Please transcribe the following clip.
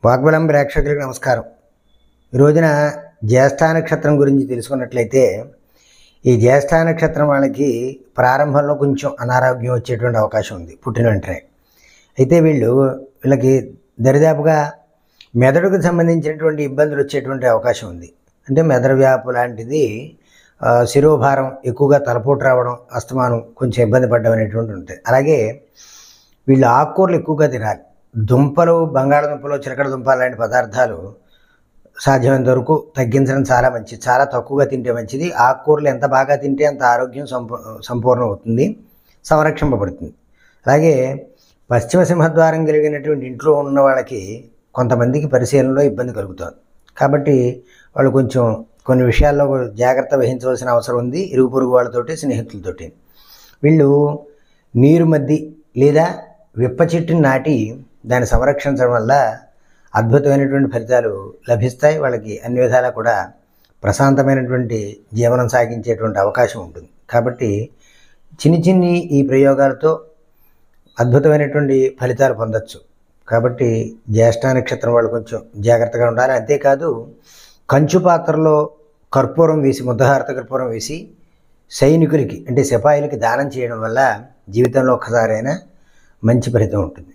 వాగ్బలం ప్రేక్షకులకు నమస్కారం. ఈ రోజున జ్యేష్ఠ నక్షత్రం గురించి తెలుసుకున్నట్లయితే, ఈ జ్యేష్ఠ నక్షత్రం వాళ్ళకి ప్రారంభంలో కొంచెం అనారోగ్యం వచ్చేటువంటి అవకాశం ఉంది పుట్టిన వెంటనే. అయితే వీళ్ళకి దరిదాపుగా మెదడుకు సంబంధించినటువంటి ఇబ్బందులు వచ్చేటువంటి అవకాశం ఉంది. అంటే మెదడు వ్యాపు లాంటిది, శిరోభారం ఎక్కువగా, తలపోటు రావడం, అస్తమానం కొంచెం ఇబ్బంది పడడం అనేటువంటి ఉంటాయి. అలాగే వీళ్ళు ఆకుకూరలు ఎక్కువగా తినాలి. దుంపలు, బంగాళదుంపలు, చిలకడ దుంప లాంటి పదార్థాలు సాధ్యమైనంత వరకు తగ్గించడం చాలా మంచిది. చాలా తక్కువగా తింటే మంచిది. ఆకుకూరలు ఎంత బాగా తింటే అంత ఆరోగ్యం సంపూర్ణం అవుతుంది, సంరక్షింపబడుతుంది. అలాగే పశ్చిమ సింహద్వారం కలిగినటువంటి ఇంట్లో ఉన్న వాళ్ళకి కొంతమందికి పరిశీలనలో ఇబ్బంది కలుగుతుంది. కాబట్టి వాళ్ళు కొంచెం కొన్ని విషయాల్లో జాగ్రత్త వహించవలసిన అవసరం ఉంది, ఇరుగు పొరుగు వాళ్ళతోటి, స్నేహితులతోటి. వీళ్ళు నీరు మద్ది లేదా విప్ప చెట్టుని నాటి దాన్ని సంరక్షించడం వల్ల అద్భుతమైనటువంటి ఫలితాలు లభిస్తాయి. వాళ్ళకి అన్ని విధాలా కూడా ప్రశాంతమైనటువంటి జీవనం సాగించేటువంటి అవకాశం ఉంటుంది. కాబట్టి చిన్ని ఈ ప్రయోగాలతో అద్భుతమైనటువంటి ఫలితాలు పొందొచ్చు. కాబట్టి జ్యేష్ఠ నక్షత్రం వాళ్ళు కొంచెం జాగ్రత్తగా ఉండాలి. అంతేకాదు, కంచు పాత్రలో కర్పూరం వేసి, ముద్దహారత కర్పూరం వేసి సైనికులకి, అంటే సిపాయిలకి దానం చేయడం వల్ల జీవితంలో ఒక్కసారైనా మంచి ఫలితం ఉంటుంది.